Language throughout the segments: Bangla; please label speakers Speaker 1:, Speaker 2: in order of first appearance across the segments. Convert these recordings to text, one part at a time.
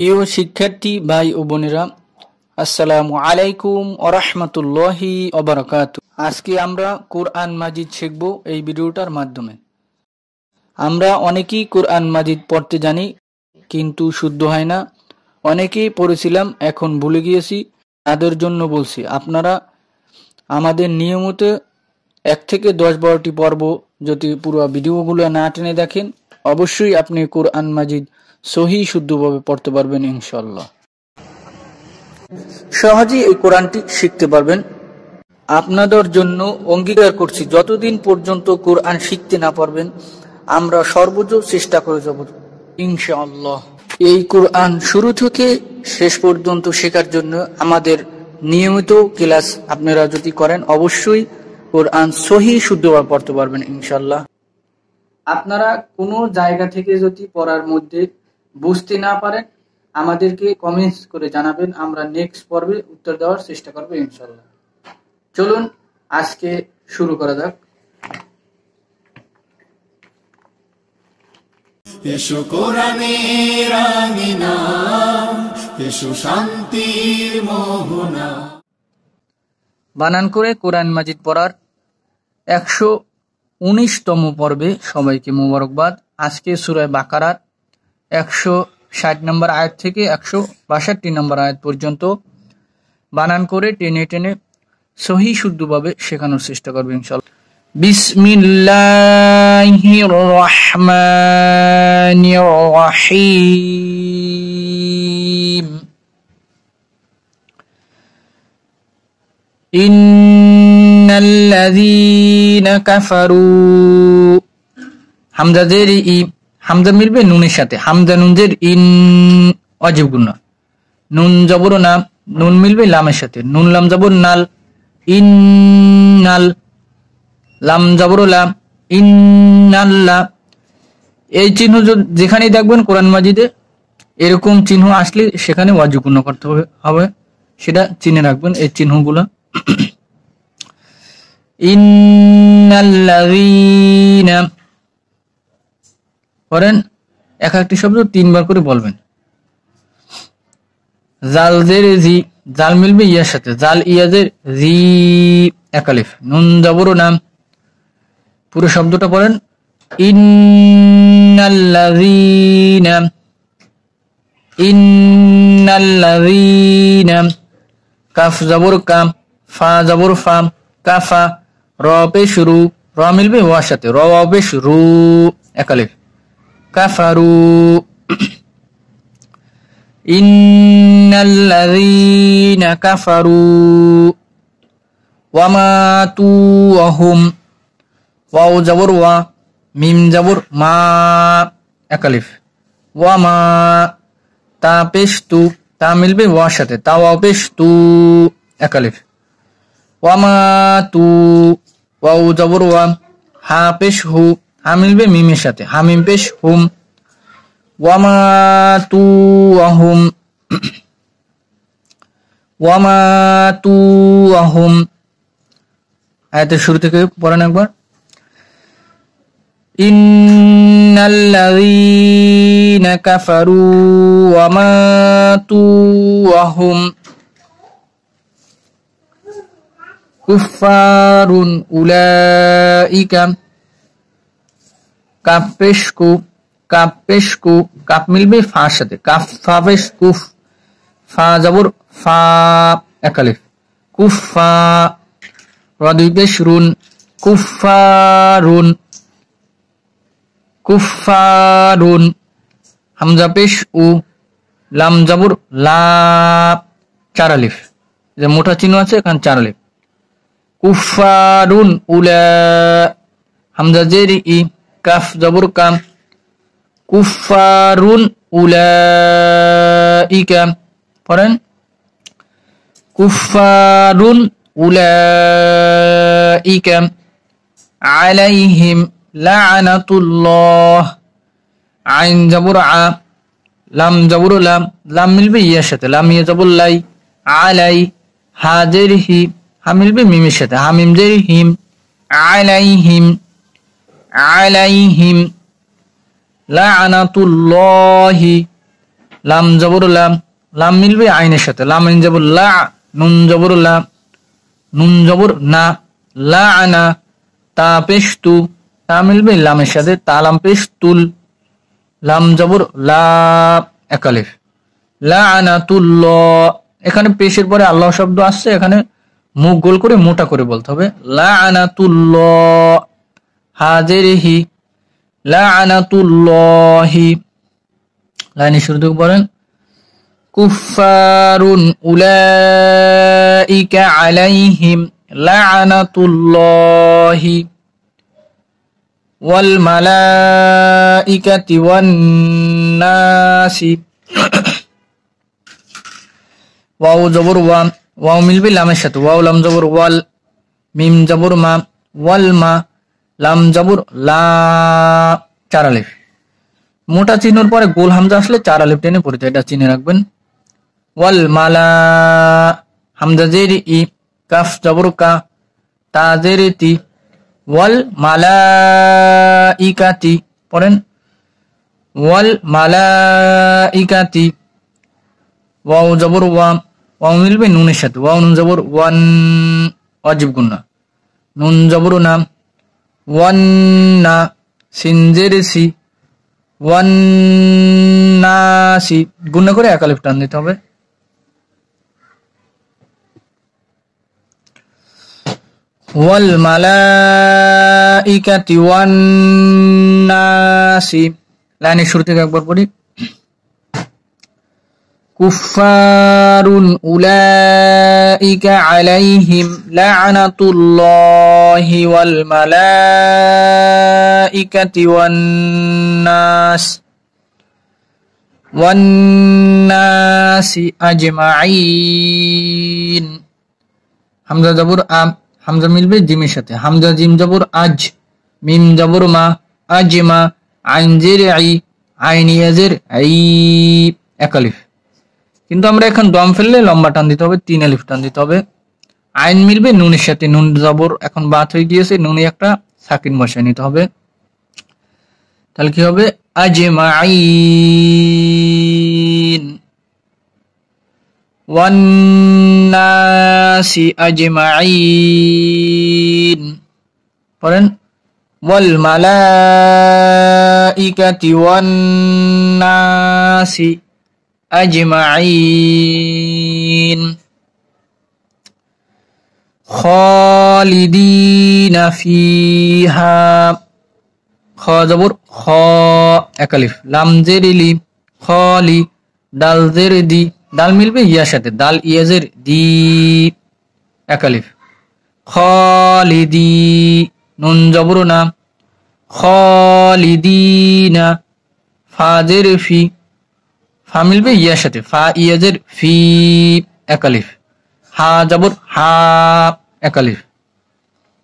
Speaker 1: প্রিয় শিক্ষার্থী ভাই ও বোনেরা, আসসালামু আলাইকুম ওয়া রাহমাতুল্লাহি ওয়া বারাকাতুহু। আজকে আমরা কোরআন মাজিদ শিখব এই ভিডিওটার মাধ্যমে। আমরা অনেকেই কোরআন মাজিদ পড়তে জানি কিন্তু শুদ্ধ হয় না। অনেকেই পড়েছিলাম এখন ভুলে গিয়েছি, তাদের জন্য বলছি আপনারা আমাদের নিয়মিত 1 থেকে 10-12টি পর্ব যদি পুরো ভিডিওগুলো না টেনে দেখেন, অবশ্যই আপনি কোরআন মাজিদ সহি শুদ্ধভাবে পড়তে পারবেন ইনশাআল্লাহ। সহজেই এই কোরআনটি শিখতে পারবেন। আপনাদের জন্য অঙ্গীকার করছি, যতদিন পর্যন্ত কোরআন শিখতে না পারবেন আমরা সর্বোচ্চ চেষ্টা করে যাব ইনশাআল্লাহ। এই কোরআন শুরু থেকে শেষ পর্যন্ত শেখার জন্য আমাদের নিয়মিত ক্লাস আপনারা যদি করেন অবশ্যই কোরআন সহি শুদ্ধভাবে পড়তে পারবেন ইনশাআল্লাহ। আপনারা কোনো জায়গা থেকে যদি পড়ার মধ্যে বুঝতে না পারেন আমাদেরকে কমেন্টস করে জানাবেন, আমরা নেক্সট পর্বে উত্তর দেওয়ার চেষ্টা করব ইনশাআল্লাহ। চলুন আজকে শুরু করা যাক।
Speaker 2: এসো কোরআনের আঙিনা, এসো শান্তির মোহনা।
Speaker 1: বানান করে কোরআন মাজিদ পড়ার 119তম পর্বে সবাইকে মোবারকবাদ। আজকে সূরা বাকারার 160 নম্বর আয়াত থেকে 162 নম্বর আয়াত পর্যন্ত বানান করে টেনে টেনে সহি শুদ্ধভাবে শেখানোর চেষ্টা করবে ইনশাআল্লাহ। বিসমিল্লাহির রহমানির রহিম। ইন্নাল্লাযীনা কাফারু। হামজা জের ই, হামজা মিলবে নুনের সাথে, হামজা নুন জের ইন ওয়াজিব গুন্না। নুন জবর না, নুন মিলবে লামের সাথে, নুন লাম জবর নাল, ইন্নাল। লাম জবর লাম, ইন্নাল্লাহ। এই চিহ্ন যেখানেই দেখবেন কোরআন মাজিদে এরকম চিহ্ন আসলে সেখানে ওয়াজিব গুন্না করতে হবে, সেটা চিনে রাখবেন এই চিহ্নগুলো। ইন্নাল্লাযীনা করেন এক একটি শব্দ 3 বার করে বলবেন। জাল জের জি, জাল মিলবে ইয়ার সাথে, জাল ইয়াজের জি এক আলিফ। নুন জবর নাম, পুরো শব্দটা পড়েন ইন্নাল্লাযীনা, ইন্নাল্লাযীনা। কাফ জবর কাম, ফা জবর ফাম, কাফা। র পেশ রু, র মিলবে ওয়ার সাথে, র পেশ রু এক আলিফ। কাফারু। ইন্নাল্লাযীনা কাফারু ওয়া মাতু ওয়া হুম। ওয়াও জবর ওয়া, মিম জবর মা এক আলিফ। ওয়া মা। তা পেশ তু, তা মিলবে ওয়ার সাথে, তা ওয়াও পেশ তু এক আলিফ। ওয়া মাতু। ওয়াও জবর ওয়া, হা পেশ হু, হা মিলবে মিমের সাথে, হা মিম পেশ হুম। ওয়া মাতু ওয়া হুম, ওয়া মাতু ওয়া হুম। আয়াতের শুরু থেকে পড়েন একবার। ইন্নাল্লাযীনা কাফারু ওয়া মাতু ওয়া হুম কুফফারুন উলাইকা। কাফ পেশ কু, কাফ পেশ কু, কাফ মিলবে ফার সাথে, কাফ ফা পেশ কুফ, ফা জবর ফা এক আলিফ। কুফফা। র দুই পেশ রুন, কুফফারুন, কুফফারুন। হামজা পেশ উ, লাম জবর লা 4 আলিফ, যে মোটা চিহ্ন আছে এখানে 4 আলিফ। কুফফারুন উলা। হামজা জের ই, কাফ জবর কাম, কুফফারুন উলাইকা। পড়েন কুফফারুন উলাইকা আলাইহিম লা'নাতুল্লাহ। আইন জবর আ, লাম জবর লাম, লাম মিলবে ইয়ার সাথে, লাম ইয়া জবর লাই। আলাই। হা জের হি, হা মিলবে মিমের সাথে, হা মিম জের হিম। আলাইহিম, আলাইহিম লা'নাতুল্লাহি, লাম জবর লাম, লাম মিলবে আইনের সাথে, লাম আইন জবর লা, নুন জবর লা, নুন জবর না, লা আনা, তা পেশ তু, তা মিলবে লামের সাথে, তা লাম পেশ তুল, লাম জবর লা, এক আলিফ, লা আনা তুল্লাহ। এখানে পেশের পরে আল্লাহ শব্দ আসছে, এখানে মুখ গোল করে মোটা করে বলতে হবে, লা আনা তুল্লাহ, হাজেরহি, লা আনা তুল্লাহি। লাইনের শুরু থেকে পড়েন, কুফফারুন উলাইকা আলাইহিম লা'নাতুল্লাহি ওয়াল মালাইকাতি ওয়ান নাসি। ওয়াও জবর ওয়া, ওয়াও মিলবে লামের সাথে, ওয়াও লাম জবর ওয়াল, মিম জবর মা, ওয়াল মা, লাম জবর লা, চার আলিফ। মোটা চিহ্নের পরে গোল হামজা আসলে চার আলিফ টেনে পড়তে, এটা চিনে রাখবেন। ওয়াল মালা, হামজা জের ই, কাফ জবর কা, তা জের তি, ওয়াল মালাইকাতি, পড়েন ওয়াল মালাইকাতি। ওয়াও জবর ওয়া, ওয়াও মিলবে নুনের সাথে, ওয়াও নুন জবর ওয়ান, ওয়াজিব গুন্না, নুন জবর না, ওয়ান না, সিন জের সি, ওয়ান নাসি, গুন্না করে এক আলিফ টান দিতে হবে। ওয়াল মালাইকাতি ওয়ান নাসি। লাইনের শুরু থেকে একবার পড়ি, কুফফারুন উলাইকা আলাইহিম লা'নাতুল্লাহি ওয়াল মালাইকাতি ওয়ান নাস ওয়ান নাসি আজমাইন। হামজা জবর আ, হামজা মিলবে জিমের সাথে, হামজা জিম জবর আজ, মিম জবর মা, আজমা, আইন জের আই, আইন ইয়াজের আই, এক আলিফ। কিন্তু আমরা এখন দম ফেললে লম্বা টান দিতে হবে, তিন আলিফ টান দিতে হবে। আইন মিলবে নুনের সাথে, নুন জবর এখন বাত হয়ে গিয়েছে, নুনে একটা সাকিন বসায় নিতে হবে, তাহলে কি হবে, আজমাইন, ওয়ান নাসি আজমাইন। পড়েন ওয়াল মালাইকাতি ওয়ান নাসি আজমাইন। খালিদিনা ফিহা, খ জবর খ, এক আলিফ, লাম জের লি, খলি, দাল জের দি, দাল মিলবে ইয়ার সাথে, দাল ইয়াজের দি, এক আলিফ, খালিদি, নুন জবর না, খালিদিনা, ফা জের ফি, ফা মিলবে ইয়ার সাথে, ফা ইয়াজের ফি, এক আলিফ, হা জবর হা, এক আলিফ।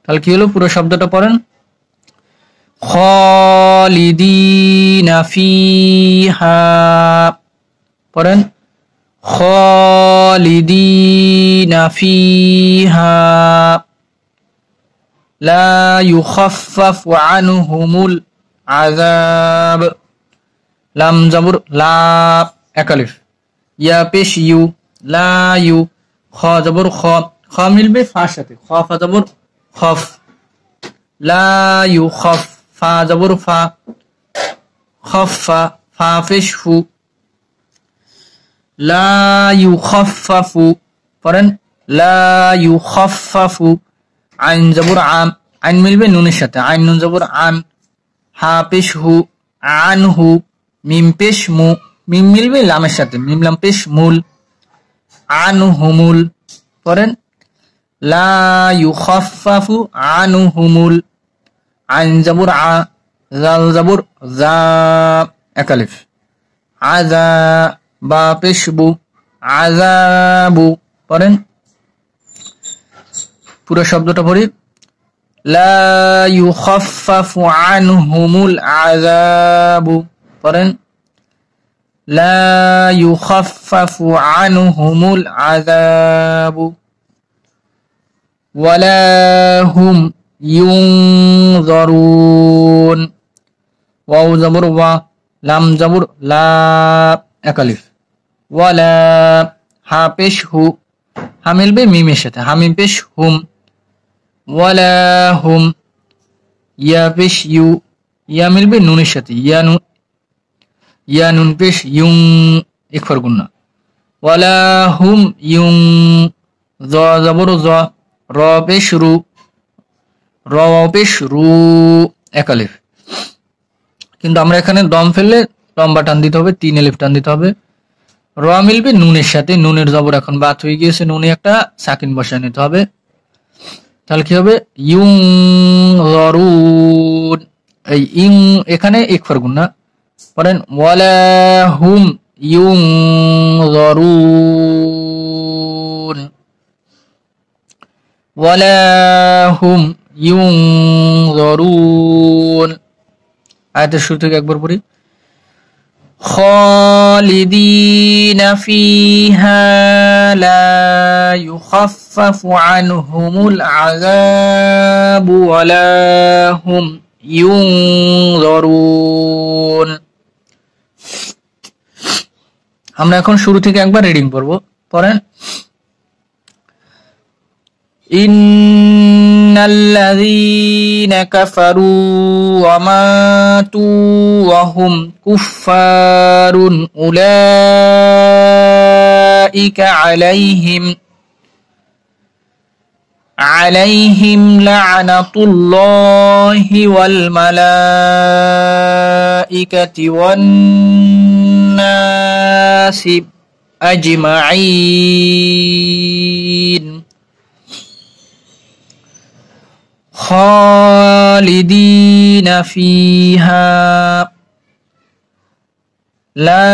Speaker 1: তাহলে কি হলো, পুরো শব্দটা পড়েন, খালিদিনা ফিহা, পড়েন খালিদিনা ফিহা লা ইউখাফফাফু আনহুমুল আযাব। লাম জবর লা, এক আলিফ, ইয়া পেশ ইউ, লা ইউ, খ জবর খ, খ মিলবে ফার সাথে, খ ফা জবর খফ, লা ইউখাফ, ফা জবর ফা, খফফা, ফা পেশ ফু, লা ইউখাফফাফু, পড়েন লা ইউখাফফাফু। আইন জবর আম, আইন মিলবে নুনের সাথে, আইন নুন জবর আন, হা পেশ হু, আনহু, মিম পেশ মু, মিম মিলবে লামের সাথে, মিম লাম পেশ মুল, আনহুমুল। পড়েন লা ইউখাফফাফু আনহুমুল। আইন জবর আ, জাল জবর জা, এক আলিফ, আযা, বা পেশ বু, আযাবু। পড়েন পুরো শব্দটা পড়ি, লা ইউখাফফাফু আনহুমুল আযাবু। পড়েন লা ইউখাফফাফু আনহুমুল আযাবু ওয়ালা হুম ইউনযারুন। ওয়াও জবর ওয়া, লাম জবর লা, এক আলিফ, ওয়ালা, হা পেশ হু, হা মিলবে মিমের সাথে, হামিম পেশ হুম, ওয়ালা হুম। ইয়া পেশ ইউ, ইয়া মিলবে নুনের সাথে, ইয়া নুন, ইয়া নুন পেশ ইউং, ইকফার গুন্না, ওয়ালা হুম ইউং। জ জবর জ, র পেশ রু, র পেশ রু, একালিফ। কিন্তু আমরা এখানে দম ফেললে লম্বা টান দিতে হবে, 3 এলিফ টান দিতে হবে। র মিলবে নুনের সাথে, নুনের জবর এখন বাদ হয়ে গিয়েছে, নুনে একটা সাকিন বসায় নিতে হবে। তাহলে কি হবে? ইউং জরুন, এই ইং এখানে ইকফার গুন্না। পড়েন ওয়ালা হুম ইউং জরুন, ওয়ালা হুম ইউং জরুন। আয়াতের শুরু থেকে একবার পড়ি। خالدين فيها لا يخفف عنهم العذاب ولا هم ينظرون। আমরা এখন শুরু থেকে একবার রিডিং পড়ব, পড়েন। ইন্নাল্লাযীনা কাফারু ওয়া মাতু ওয়া হুম কুফফারুন উলাইকা আলাইহিম লা'নাতুল্লাহি ওয়াল মালাইকাতি ওয়ান নাসি আজমাঈন خالدين فيها لا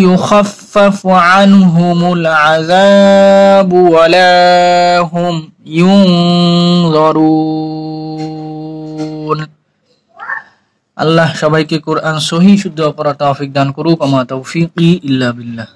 Speaker 1: يخفف عنهم العذاب ولا هم ينظرون। আল্লাহ সবাইকে কোরআন সহি শুদ্ধ পড়ার তৌফিক দান করুক। আমা তৌফিকি ইল্লা বিল্লাহ।